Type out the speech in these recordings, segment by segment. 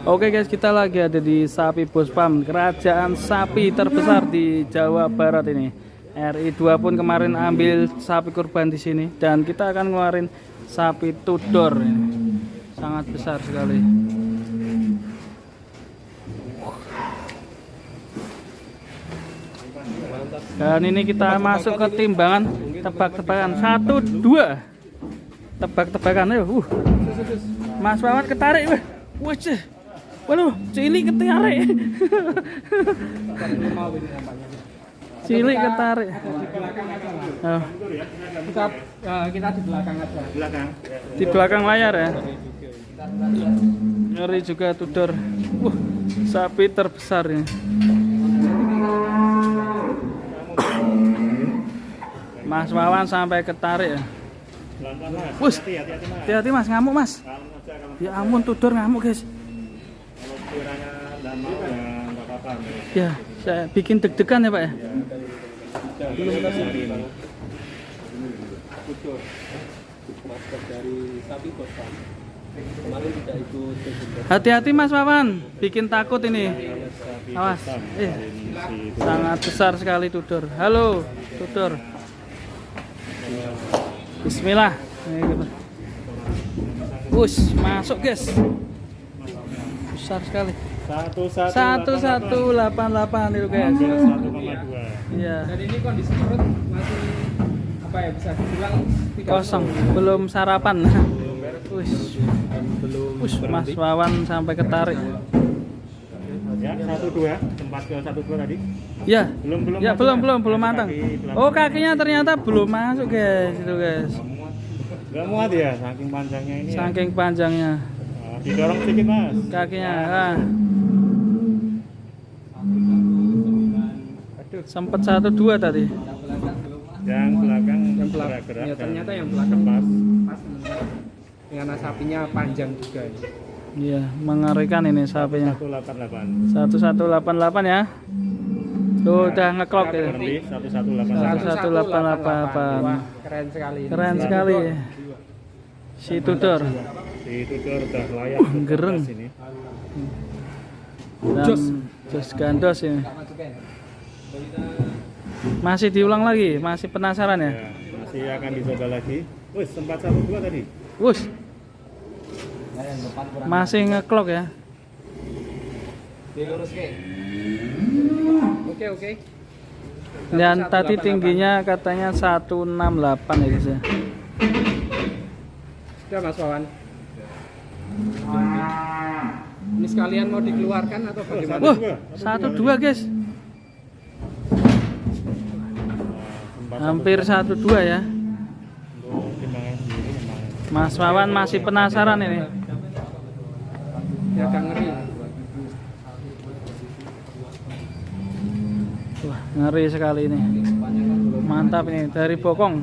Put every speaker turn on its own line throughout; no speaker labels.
Oke guys, kita lagi ada di Sapi Bos Pam, kerajaan sapi terbesar di Jawa Barat ini. RI2 pun kemarin ambil sapi kurban di sini dan kita akan ngeluarin sapi Tudor ini. Sangat besar sekali. Dan ini kita masuk ke timbangan tebak-tebakan 1, 2. Tebak-tebakan yuk. Mas Wawan ketarik weh. Wajah. Waduh, cilik ketarik. Cilik ketarik. Oh.
Kita di belakang aja.
Di belakang layar ya. Ngeri juga Tudor. Sapi terbesar ini. Mas Wawan sampai ketarik ya. Wus, hati-hati mas, ngamuk mas. Ya ampun, Tudor ngamuk guys. Ya, saya bikin deg-degan ya pak ya. Hati-hati mas Wawan, bikin takut ini. Awas, sangat besar sekali Tudor. Halo, Tudor. Bismillah. Wush, masuk guys. Besar sekali. 1188 itu guys.
1,2.
Iya.
Dan ini kondisi perut masih apa ya, bisa dibilang
Kosong, belum sarapan. Wush. Wush, Mas Wawan sampai ketarik.
Ya, 1,2 tempat ke 1,2 tadi.
Ya.
Belum
Ya, belum matang. Oh, kakinya ternyata belum masuk guys, itu guys.
Enggak muat ya, saking panjangnya ini.
Saking panjangnya.
Nah, didorong sedikit, Mas.
Kakinya.
aduh,
Sempat 1,2 tadi.
Yang belakang
gerak-gerak. Ya, ternyata yang belakang
pas.
dengan sapinya panjang juga ini.
Iya, mengerikan ini sapinya.
188.
1188 ya. Tuh udah ngeklok ya.
Berhenti 1,188.
1188.
Wah, keren sekali ini.
Keren sekali. Si Tudor.
Si Tudor udah layak untuk
Gereng.
kontes ini.
Dan Jos gandos ini. Masih diulang lagi, masih penasaran ya?
Ya, masih akan dicoba lagi. Wih, sempat 1,2 tadi.
Wush. Masih ngeklok ya.
Oke.
Dan tadi tingginya katanya 168 ya guys ya.
Sudah Mas Wawan. Ini sekalian mau dikeluarkan atau bagaimana?
Wah, 1,2 guys. Hampir 1,2 ya.
Untuk timbangan sendiri memang
Mas Wawan masih penasaran ini.
Ya agak ngeri.
Wah, ngeri sekali ini. Mantap ini dari bokong.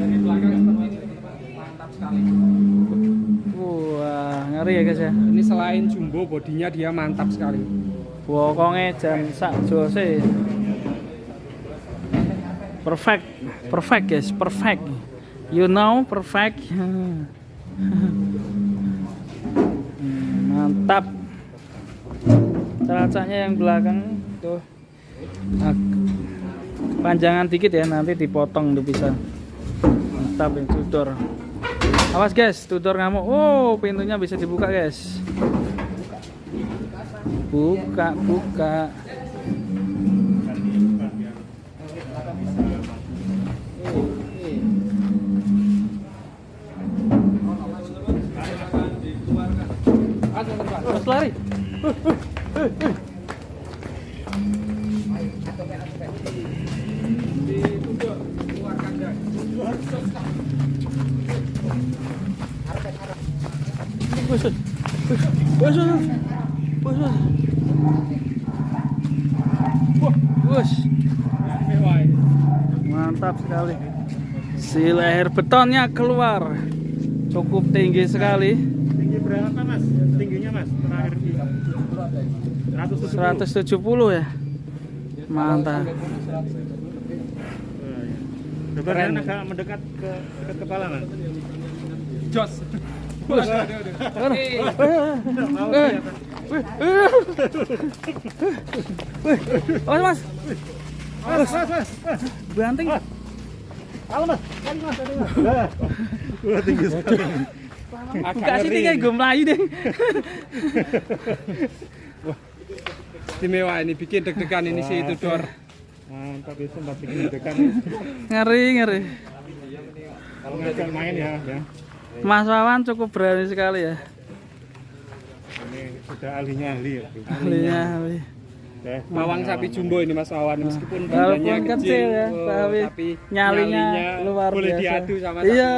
Dari belakang seperti ini mantap sekali.
Wah, ngeri ya guys ya.
Ini selain jumbo, bodinya dia mantap sekali.
Bokongnya jam sak jose. Perfect guys, perfect. You know, perfect. Mantap. Celacaknya yang belakang tuh. Nah, panjangan dikit ya, nanti dipotong tuh bisa. Mantap ini Tudor. Awas guys, Tudor ngamuk. Oh, pintunya bisa dibuka guys. Buka. Terus lari. Wush. Mantap sekali. Si leher betonnya keluar. Cukup tinggi sekali.
tinggi berapa Mas? Tingginya Mas terakhir di
170 ya. Mantap.
Keren. Agak mendekat ke kepala Mas.
Jos.
Bos. Oh, Mas. Banting.
Halo Mas, kali Mas tadi Mas. Wah, tinggi sekali.
Buka sih kayak gue melayu deh.
Istimewa ini, bikin deg-degan ini si Tudor.
Mantap ya, sempat bikin dekan.
Ngeri.
Kalau ngajak main ya.
Mas Wawan cukup berani sekali ya.
Ini sudah ahlinya ahli ya.
Ahli.
Bawang sapi jumbo ini Mas Wawan, meskipun
Walaupun
badannya
kecil ya,
tapi
nyalinya luar
boleh
biasa.
diadu sama
Iya.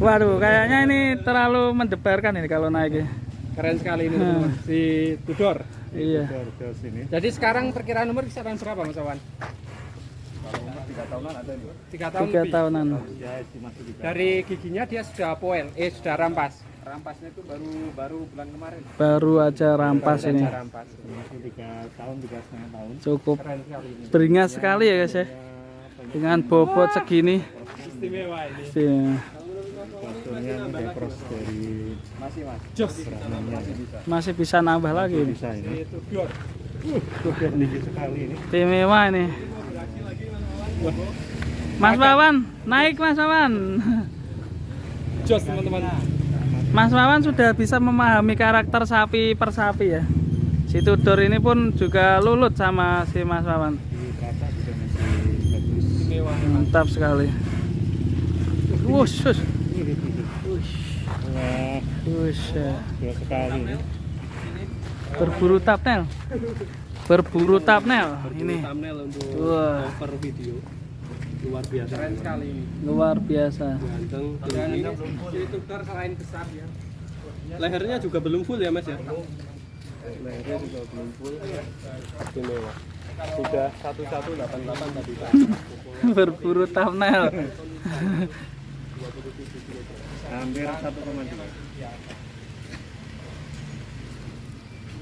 Waduh, kayaknya ini terlalu mendebarkan ini kalau naik ya.
keren sekali ini teman-teman. Si Tudor.
Iya.
Ke sini.
Jadi sekarang perkiraan umur kisaran berapa Mas Wawan?
3 tahunan ada ini.
3 tahun
3
lebih.
tahunan.
Ya, masih di
Dari giginya dia sudah sudah rampas. Rampasnya itu baru bulan kemarin.
Baru aja rampas
Baru
ini.
aja rampas.
masih 3 tahun, 3,5 tahun.
Cukup
Keren sekali ini.
beringas sekali ya guys ya. Dengan bobot segini.
Istimewa ini.
Iya.
Posturnya ini depros dari
Masih Mas. Jos.
Masih bisa nambah lagi ini.
bisa ini.
Si Tudor.
Sudah tinggi sekali ini.
Istimewa ini. Mas Wawan, naik Mas Wawan.
Jos teman-teman.
Mas Wawan sudah bisa memahami karakter sapi per sapi ya. Si Tudor ini pun juga lulut sama si Mas Wawan.
Di kata juga masih bagus.
Istimewa.
Mantap sekali. Wush.
Wah,
Wush.
dua sekali ini.
Berburu tapnel. Berburu tapnel ini.
Thumbnail untuk
Wah,
cover video. Luar biasa. Keren sekali ini.
luar biasa.
Ganteng. Dan ini si Tudor selain besar ya. Lehernya juga belum full ya Mas ya? Lehernya juga belum full. Istimewa. Sudah 1188 tadi Pak.
Berburu tapnel.
Hampir 1,2.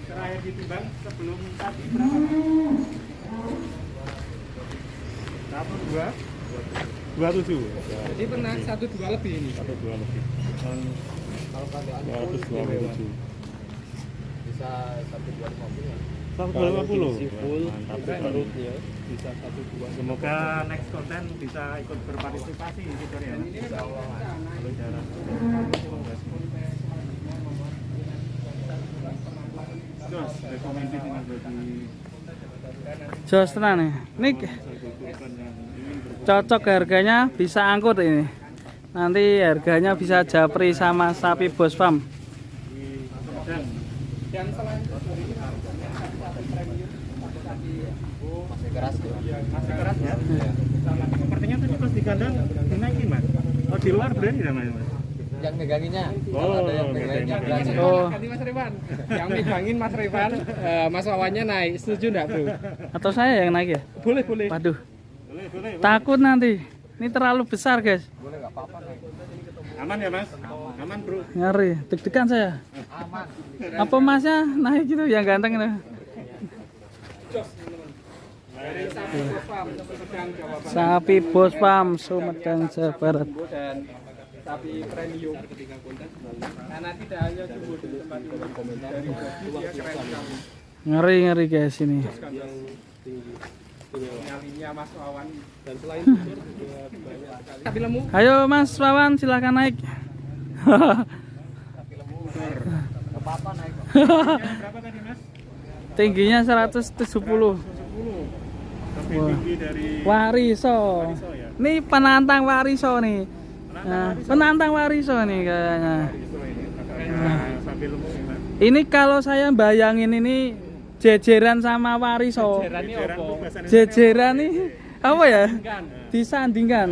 Terakhir ditimbang sebelum tadi berapa? 27.
Jadi pernah 12 lebih ini.
12 lebih. Dan 227.
Bisa 1250 ya.
150.
Full
Mantap sekali.
perutnya bisa 12.
Semoga next konten bisa ikut berpartisipasi di situ ya. Kalau jarang. Terus rekomendasi ini bagi
Jos tenan nih. Ini cocok harganya, bisa angkut ini. Nanti harganya bisa japri sama sapi Bos Farm.
Dan selain itu masih keras ya.
masih keras ya. Sepertinya tadi pas di kandang dinaikin Mas. Oh di luar berani ya Mas?
Yang meganginnya.
Oh,
yang meganginnya berani.
Oh.
Ganti Mas Revan. Yang megangin Mas Revan, Mas Wawannya naik. Setuju enggak, Bro?
Atau saya yang naik ya?
Boleh, boleh.
Waduh,
Boleh.
takut nanti. Ini terlalu besar guys.
Boleh enggak apa-apa naik.
Aman ya Mas? Aman Bro.
Ngeri, deg-degan saya.
Aman.
Apa masnya naik gitu yang ganteng itu?
Jos, teman-teman. Dari sapi Bos Farm, Sumedang, Jawa Barat.
Sapi Bos Farm, Sumedang, Jawa Barat.
Dan sapi premium ketika konten. Nah, nanti tidak hanya jumbo di tempat ini. Dari dia keren sekali.
Ngeri guys ini.
Yang tinggi. Nyalinya Mas Wawan dan selain itu juga banyak sekali. Sapi lemu.
Ayo Mas Wawan silakan naik.
Apa-apa naik kok.
Berapa tadi Mas?
Tingginya 170.
10. Lebih
Wah.
tinggi dari
Wariso.
ya.
Ini penantang Wariso nih. Nah, penantang Wariso nih kayaknya.
Sambil lemu nih Mas.
Ini kalau saya bayangin ini jejeran sama Wariso.
Jerannya apa?
Jejeran nih apa ya?
Kan.
Disandingkan.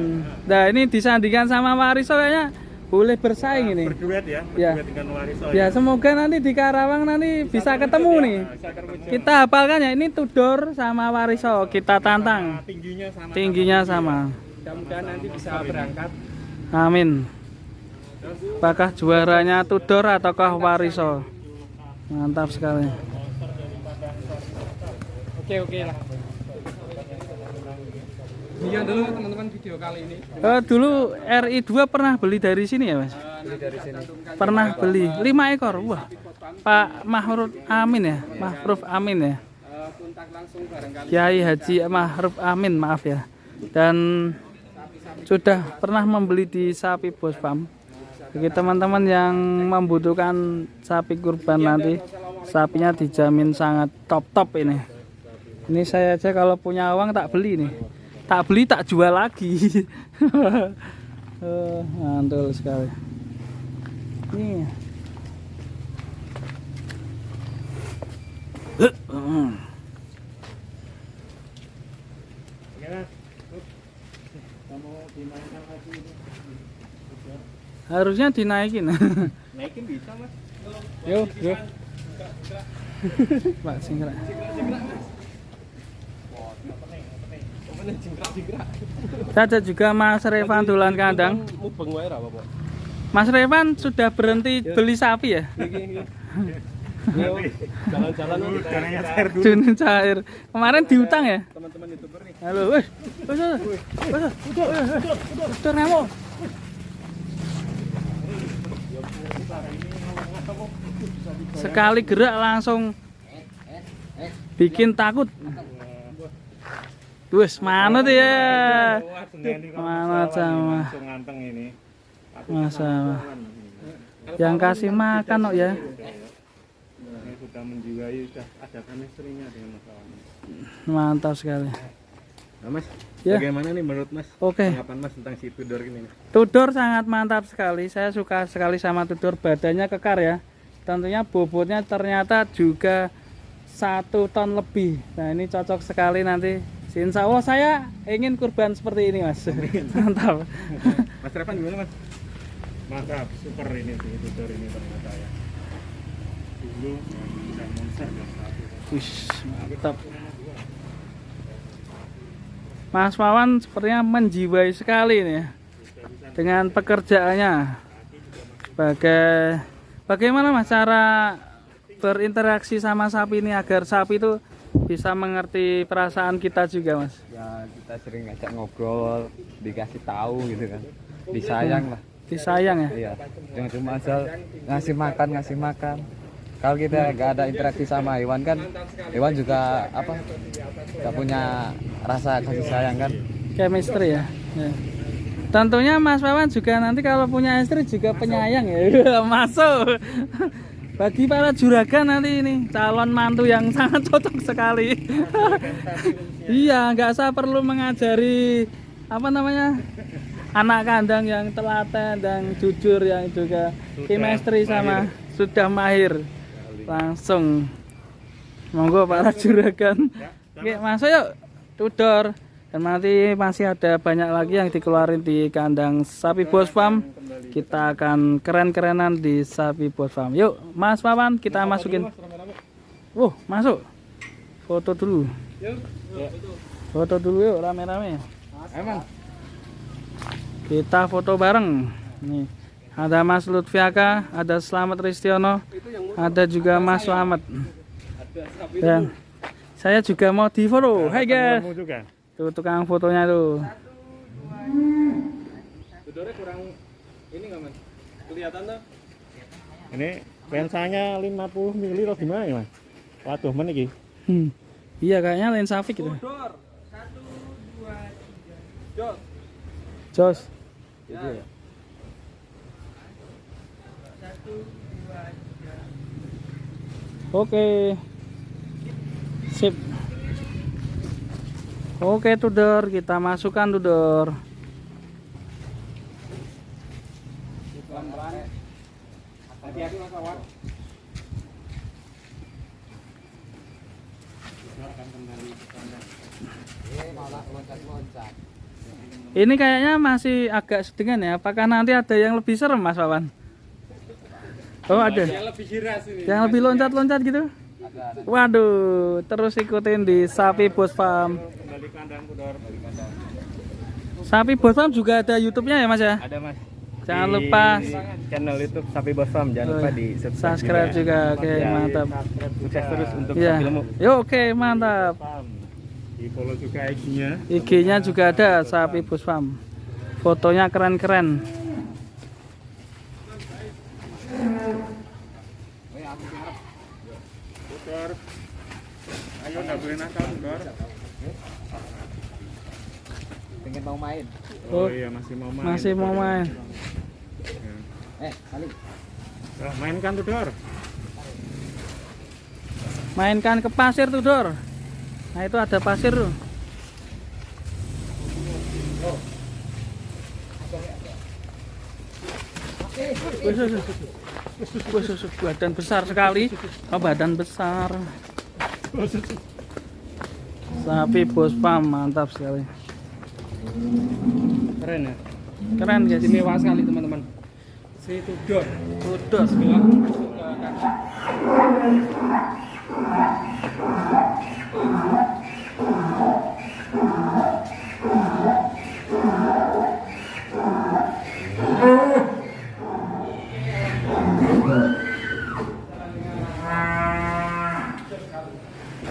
Nah, ini disandingkan sama Wariso kayaknya boleh bersaing ini.
Berduet ya,
Ya.
berduet dengan Wariso
Ya semoga nanti di Karawang nanti bisa ketemu nih. Kita hafalkan ya, ini Tudor sama Wariso kita tantang.
Tingginya sama.
Tingginya sama.
Mudah-mudahan nanti bisa berangkat.
Amin. Apakah juaranya Tudor ataukah Wariso? Mantap sekali.
Oke lah. Iya dulu teman-teman video kali ini.
Dulu RI2 pernah beli dari sini ya Mas?
beli dari sini.
Pernah beli 5 ekor. Wah. Pak Mahruf Amin ya? Mahruf Amin ya?
Kontak langsung barangkali.
Kiai Haji Mahruf Amin, maaf ya. Dan sudah pernah membeli di Sapi Bos Farm. Bagi teman-teman yang membutuhkan sapi kurban nanti, sapinya dijamin sangat top-top ini. Ini saya aja kalau punya uang tak beli nih. Tak beli tak jual lagi. Mantul sekali. Nih. Harusnya dinaikin.
Naikin bisa mas.
Yo. Pak Singkrak. Ada juga Mas Revan dolan kandang.
Mubeng wae ra apa-apa.
Mas Revan sudah berhenti beli sapi ya?
Jalan-jalan
Caranya cair dulu.
Dunia cair. Kemarin diutang ya?
teman-teman YouTuber nih.
Halo, weh. Udah nemo. Sekali gerak langsung bikin takut. Wes, mana tuh ya? Mana sama?
Langsung nganteng ini.
Masa yang kasih makan kok ya?
Ini sudah menjiwai, sudah ada chemistry-nya dengan masalahnya.
Mantap sekali.
Nah mas,
Ya.
bagaimana nih menurut mas?
Oke.
Tanggapan mas tentang si Tudor ini?
Tudor sangat mantap sekali. Saya suka sekali sama Tudor, badannya kekar ya. Tentunya bobotnya ternyata juga 1 ton lebih. Nah ini cocok sekali nanti. Insya Allah saya ingin kurban seperti ini mas. Mantap.
Mas Revan gimana mas? Mantap, super ini sih Tudor ini ternyata ya. Dulu sudah monster dan satu.
Wih, mantap. Mas Wawan sepertinya menjiwai sekali nih ya, dengan pekerjaannya. Bagaimana mas cara berinteraksi sama sapi ini agar sapi itu bisa mengerti perasaan kita juga mas?
Ya kita sering ngajak ngobrol, dikasih tahu gitu kan. Disayang lah.
Disayang ya?
Iya. Jangan cuma asal ngasih makan. Kalau kita nggak ada interaksi sama hewan kan, hewan juga apa? Nggak punya rasa kasih sayang kan.
Chemistry ya? Ya. Tentunya Mas Wawan juga nanti kalau punya istri juga penyayang ya. Masuk. Bagi para juragan nanti ini calon mantu yang sangat cocok sekali. Iya, nggak usah perlu mengajari apa namanya anak kandang yang telaten dan jujur, yang juga chemistry sama sudah mahir. Langsung monggo para juragan. Oke, masuk yuk Tudor. Dan nanti masih ada banyak lagi yang dikeluarin di kandang Sapi Bos Farm. Kita akan keren-kerenan di Sapi Bos Farm. Yuk Mas Wawan, kita masukin. Masuk. Foto dulu. Foto dulu yuk rame-rame.
Emang
Kita foto bareng. Nih, ada Mas Lutfiaka, ada Slamet Ristiono, ada juga Mas Slamet. Dan saya juga mau di foto. Hai guys.
Kamu juga?
Tuh tukang fotonya tuh.
Tudornya kurang ini nggak mas? Kelihatan tuh?
Ini lensanya 50 mili atau gimana ya mas? Waduh mana ini?
Iya kayaknya lensa fix gitu.
Tudor 1, 2, 3. Jos.
Jos.
Ya.
Oke. Sip. Oke Tudor, kita masukkan Tudor.
Hati-hati mas Wawan.
Ini kayaknya masih agak sedengan ya. Apakah nanti ada yang lebih serem Mas Wawan? Oh ada.
Yang lebih hiras ini.
Yang lebih loncat-loncat gitu? Waduh, terus ikutin di Sapi Bos Farm.
Kembali kandang Tudor.
Sapi Bos Farm juga ada YouTube-nya ya Mas ya?
Ada mas.
Jangan
Di
lupa
channel YouTube Sapi Bos Farm, jangan lupa di
subscribe juga. Oke, mantap.
Sukses terus untuk
Iya.
filmmu.
Yuk, oke, mantap.
Di follow juga IG-nya.
IG-nya juga ada Sapi Bos Farm. Fotonya keren-keren.
Tudor. Ayo nggak boleh nakal Tudor.
Pengen mau main.
Oh iya masih mau main.
Masih mau main.
Ya.
Balik.
Nah, mainkan Tudor.
Mainkan ke pasir tuh, Dor. Nah, itu ada pasir tuh. Badan besar sekali. Oh, badan besar. Sapi Bospam mantap sekali.
Keren ya.
Keren guys.
Istimewa sekali teman-teman. Si Tudor.
Tudor.
Bismillah. Masuk ke kaki.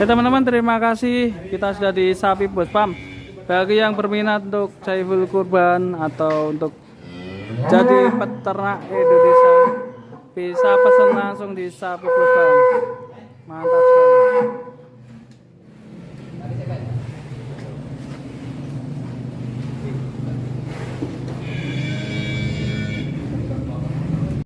Oke teman-teman, terima kasih. Kita sudah di Sapi Bospam. Bagi yang berminat untuk Saiful Kurban atau untuk jadi peternak Indonesia, bisa pesan langsung di Sapi Bospam. Mantap sekali.